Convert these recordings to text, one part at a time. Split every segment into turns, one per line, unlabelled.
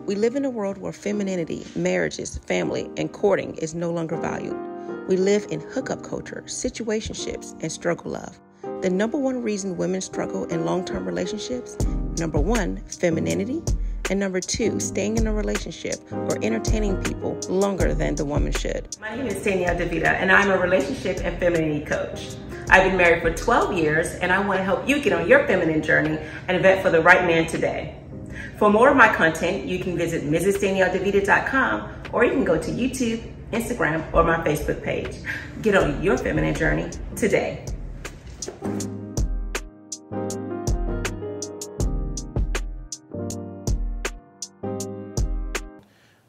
We live in a world where femininity, marriages, family, and courting is no longer valued. We live in hookup culture, situationships, and struggle love. The number one reason women struggle in long-term relationships, number one, femininity, and number two, staying in a relationship or entertaining people longer than the woman should.
My name is Danielle DeVita, and I'm a relationship and femininity coach. I've been married for 12 years, and I want to help you get on your feminine journey and vet for the right man today. For more of my content, you can visit MrsDanielleDeVita.com, or you can go to YouTube, Instagram, or my Facebook page. Get on your feminine journey today.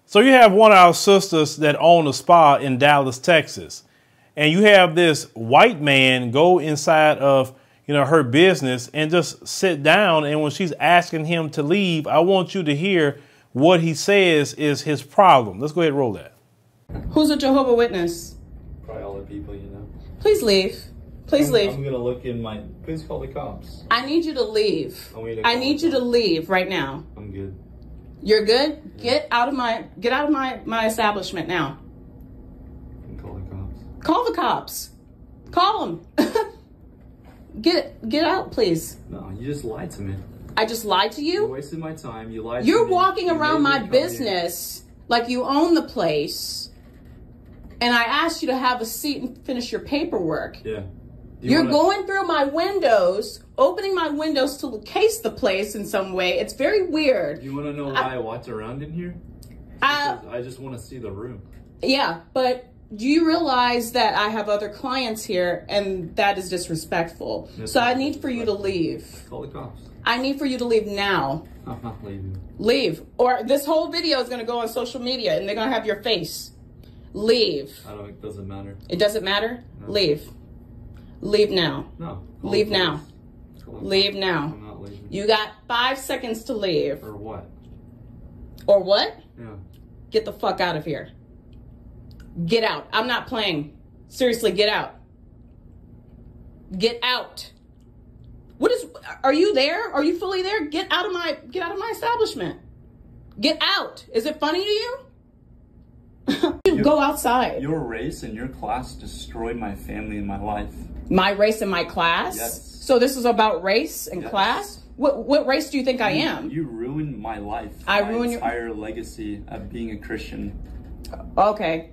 So you have one of our sisters that own a spa in Dallas, Texas, and you have this white man go inside of, her business and just sit down. And when she's asking him to leave, I want you to hear what he says is his problem. Let's go ahead and roll that.
Who's a Jehovah's Witness?
Probably all the people,
Please leave. Please leave.
I'm gonna look in my. Please call the cops.
I need you to leave. I need you to leave right now.
I'm good.
You're good? Yeah. Get out of my establishment now.
You can call the cops.
Call the cops. Call them. Get out, please.
No, you just lied to me.
I just lied to you?
You wasted my time. You lied to me.
You're walking around my business like you own the place, and I asked you to have a seat and finish your paperwork.
Yeah.
You're going through my windows, opening my windows to case the place in some way. It's very weird.
You want to know why I walked around in here? Because I just want to see the room. Yeah,
but do you realize that I have other clients here, and that is disrespectful? So I need for you to leave.
Call the cops.
I need for you to leave now.
I'm not leaving.
Leave. Or this whole video is going to go on social media, and they're going to have your face. Leave.
It doesn't matter.
It doesn't matter? No. Leave. Leave now.
No.
Leave now. Leave now.
I'm not leaving.
You got 5 seconds to leave.
Or what?
Or what?
Yeah.
Get the fuck out of here. Get out. I'm not playing. Seriously, get out. Get out. Are you there? Are you fully there? Get out of my establishment. Get out. Is it funny to you? Go outside.
Your race and your class destroyed my family and my life.
My race and my class?
Yes.
So this is about race and class? What race do you think I am?
You ruined my life.
I
my
ruined
entire legacy of being a Christian.
Okay.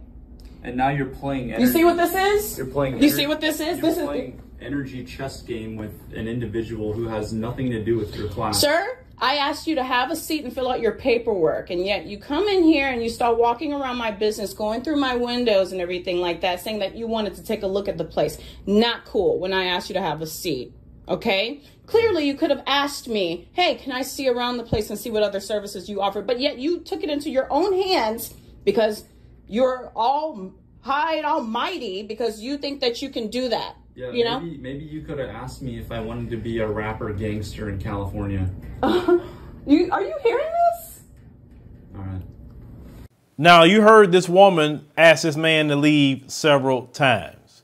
And now you're playing energy.
You see what this is?
You're playing.
You see what this is?
You're playing energy chess game with an individual who has nothing to do with your class.
Sir, I asked you to have a seat and fill out your paperwork, and yet you come in here and you start walking around my business, going through my windows and everything like that, saying that you wanted to take a look at the place. Not cool when I asked you to have a seat, okay? Clearly, you could have asked me, hey, can I see around the place and see what other services you offer? But yet you took it into your own hands because you're all high and almighty because you think that you can do that.
Yeah, maybe you could have asked me if I wanted to be a rapper gangster in California.
Are you hearing this?
All right.
Now, you heard this woman ask this man to leave several times.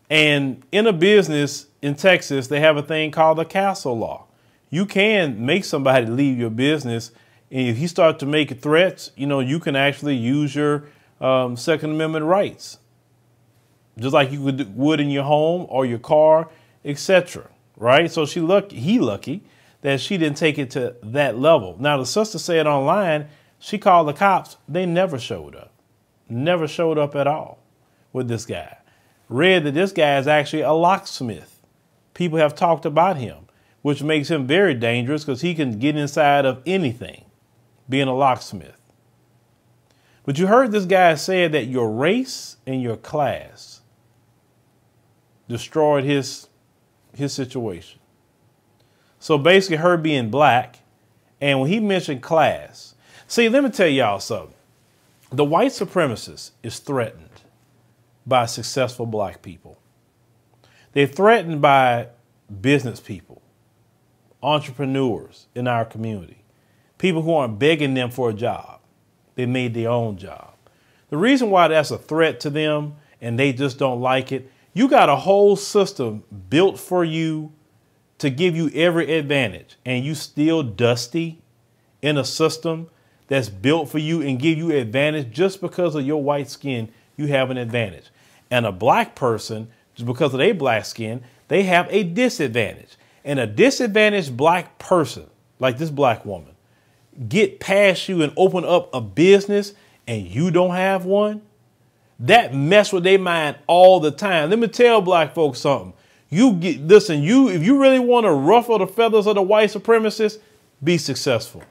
And in a business in Texas, they have a thing called the castle law. You can make somebody leave your business. And if you start to make threats, you can actually use your Second Amendment rights, just like you would in your home or your car, etc. Right? So he lucky that she didn't take it to that level. Now, the sister said online, she called the cops. They never showed up. Never showed up at all with this guy. Read that this guy is actually a locksmith. People have talked about him, which makes him very dangerous because he can get inside of anything, being a locksmith. But you heard this guy say that your race and your class destroyed his situation. So basically her being black, and when he mentioned class, see, let me tell y'all something. The white supremacist is threatened by successful black people. They're threatened by business people, entrepreneurs in our community, people who aren't begging them for a job. They made their own job. The reason why that's a threat to them and they just don't like it, you got a whole system built for you to give you every advantage, and you still dusty in a system that's built for you and give you advantage. Just because of your white skin, you have an advantage. And a black person, just because of their black skin, they have a disadvantage. And a disadvantaged black person, like this black woman, get past you and open up a business and you don't have one, that mess with their mind all the time. Let me tell black folks something. If you really want to ruffle the feathers of the white supremacists, be successful.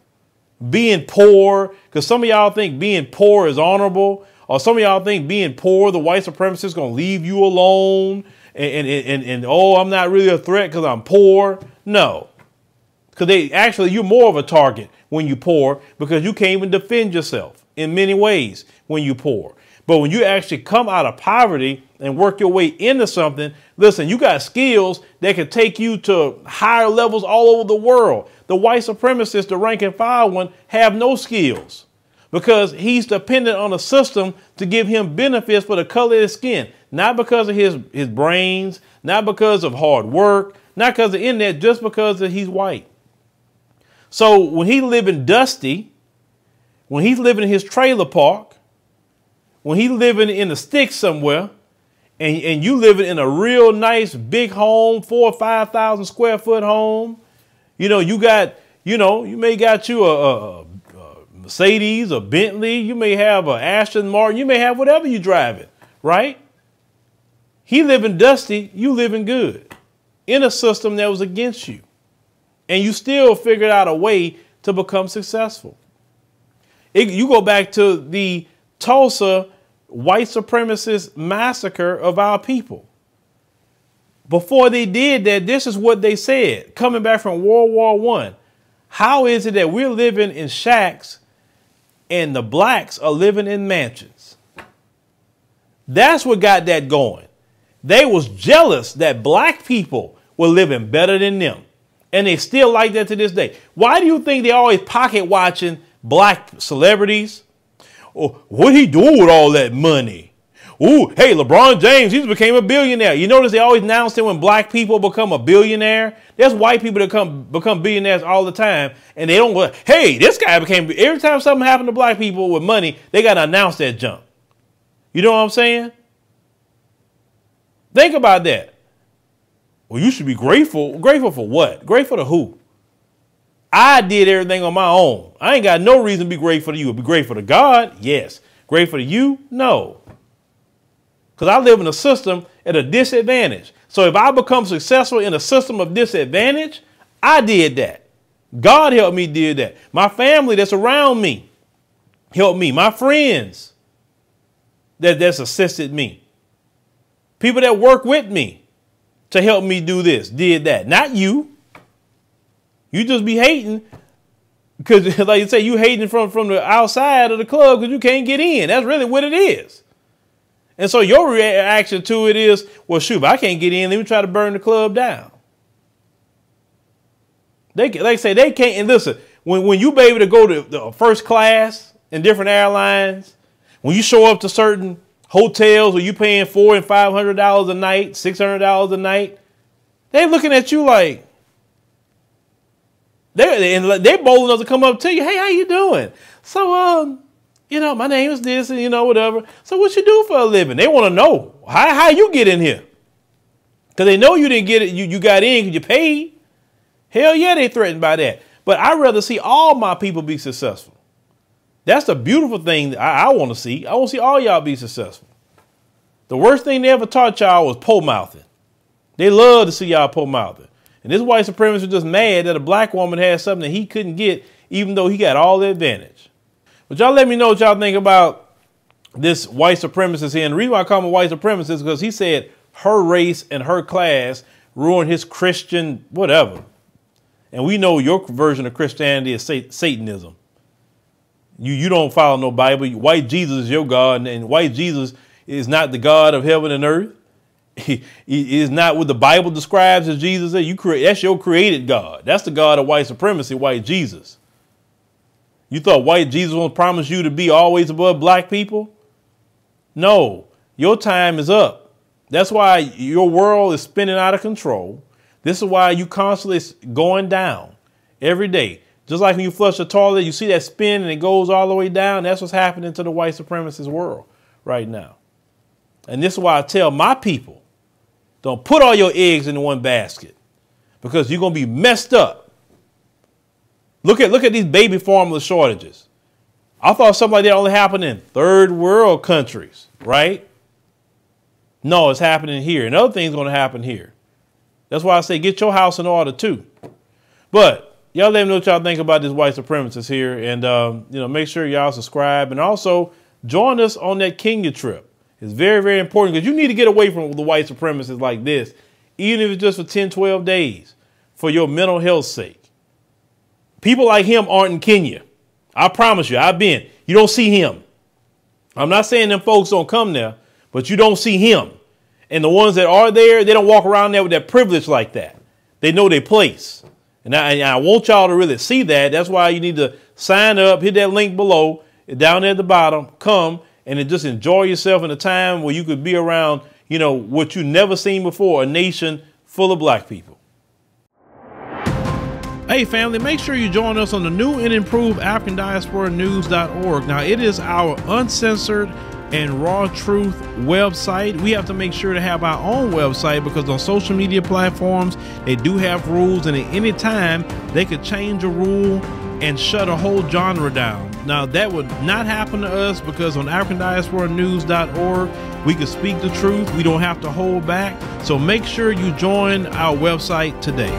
Being poor, because some of y'all think being poor is honorable, or some of y'all think being poor, the white supremacists going to leave you alone and oh, I'm not really a threat because I'm poor. No, because you're more of a target when you're poor, because you can't even defend yourself in many ways when you're poor. But when you actually come out of poverty and work your way into something, listen, you got skills that can take you to higher levels all over the world. The white supremacists, the rank and file one, have no skills because he's dependent on a system to give him benefits for the color of his skin, not because of his brains, not because of hard work, not because of internet, just because he's white. So when he's living dusty, when he's living in his trailer park, when he's living in the sticks somewhere, and you living in a real nice big home, 4,000 or 5,000 square foot home, you may got you a Mercedes, a Bentley, you may have an Aston Martin, you may have whatever you driving, right? He living dusty, you living good in a system that was against you. And you still figured out a way to become successful. You go back to the Tulsa white supremacist massacre of our people. Before they did that, this is what they said, coming back from World War I. How is it that we're living in shacks and the blacks are living in mansions? That's what got that going. They was jealous that black people were living better than them. And they still like that to this day. Why do you think they always pocket watching black celebrities? Oh, what he doing with all that money? Ooh, hey, LeBron James, he just became a billionaire. You notice they always announce it when black people become a billionaire. There's white people that become billionaires all the time. And they don't go, hey, this guy became, every time something happened to black people with money, they got to announce that junk. You know what I'm saying? Think about that. Well, you should be grateful. Grateful for what? Grateful to who? I did everything on my own. I ain't got no reason to be grateful to you. Be grateful to God? Yes. Grateful to you? No. Because I live in a system at a disadvantage. So if I become successful in a system of disadvantage, I did that. God helped me do that. My family that's around me helped me. My friends that's assisted me. People that work with me to help me do this, did that. Not you. You just be hating because, like you say, you hating from the outside of the club because you can't get in. That's really what it is. And so your reaction to it is, well, shoot, if I can't get in, let me try to burn the club down. They say they can't. And listen, when you be able to go to the first class in different airlines, when you show up to certain hotels where you paying $400 and $500 a night, $600 a night, they looking at you like, they're bold enough to come up to you. Hey, how you doing? So, my name is this and, whatever. So what you do for a living? They want to know how you get in here. Because they know you didn't get it. You got in because you paid. Hell yeah, they threatened by that. But I'd rather see all my people be successful. That's the beautiful thing that I want to see. I want to see all y'all be successful. The worst thing they ever taught y'all was pole-mouthing. They love to see y'all pole-mouthing. And this white supremacist was just mad that a black woman had something that he couldn't get, even though he got all the advantage. But y'all let me know what y'all think about this white supremacist here. And the reason why I call him a white supremacist is because he said her race and her class ruined his Christian whatever. And we know your version of Christianity is Satanism. You don't follow no Bible. White Jesus is your God, and white Jesus is not the God of heaven and earth. He is not what the Bible describes as Jesus. That's your created God. That's the God of white supremacy, white Jesus. You thought white Jesus won't promise you to be always above black people? No, your time is up. That's why your world is spinning out of control. This is why you constantly going down every day. Just like when you flush a toilet, you see that spin and it goes all the way down. That's what's happening to the white supremacist world right now. And this is why I tell my people, don't put all your eggs in one basket because you're going to be messed up. Look at these baby formula shortages. I thought something like that only happened in third world countries, right? No, it's happening here. And other things going to happen here. That's why I say get your house in order too. But y'all let me know what y'all think about this white supremacist here. And, make sure y'all subscribe and also join us on that Kenya trip. It's very, very important because you need to get away from the white supremacists like this, even if it's just for 10, 12 days for your mental health's sake. People like him aren't in Kenya. I promise you, I've been. You don't see him. I'm not saying them folks don't come there, but you don't see him. And the ones that are there, they don't walk around there with that privilege like that. They know their place. And I want y'all to really see that. That's why you need to sign up, hit that link below, down there at the bottom, come and then just enjoy yourself in a time where you could be around, what you never seen before, a nation full of black people. Hey family, make sure you join us on the new and improved AfricanDiasporaNews.org. Now it is our uncensored and raw truth website. We have to make sure to have our own website because on social media platforms, they do have rules, and at any time they could change a rule and shut a whole genre down. Now that would not happen to us because on AfricanDiasporaNews.org, we can speak the truth. We don't have to hold back. So make sure you join our website today.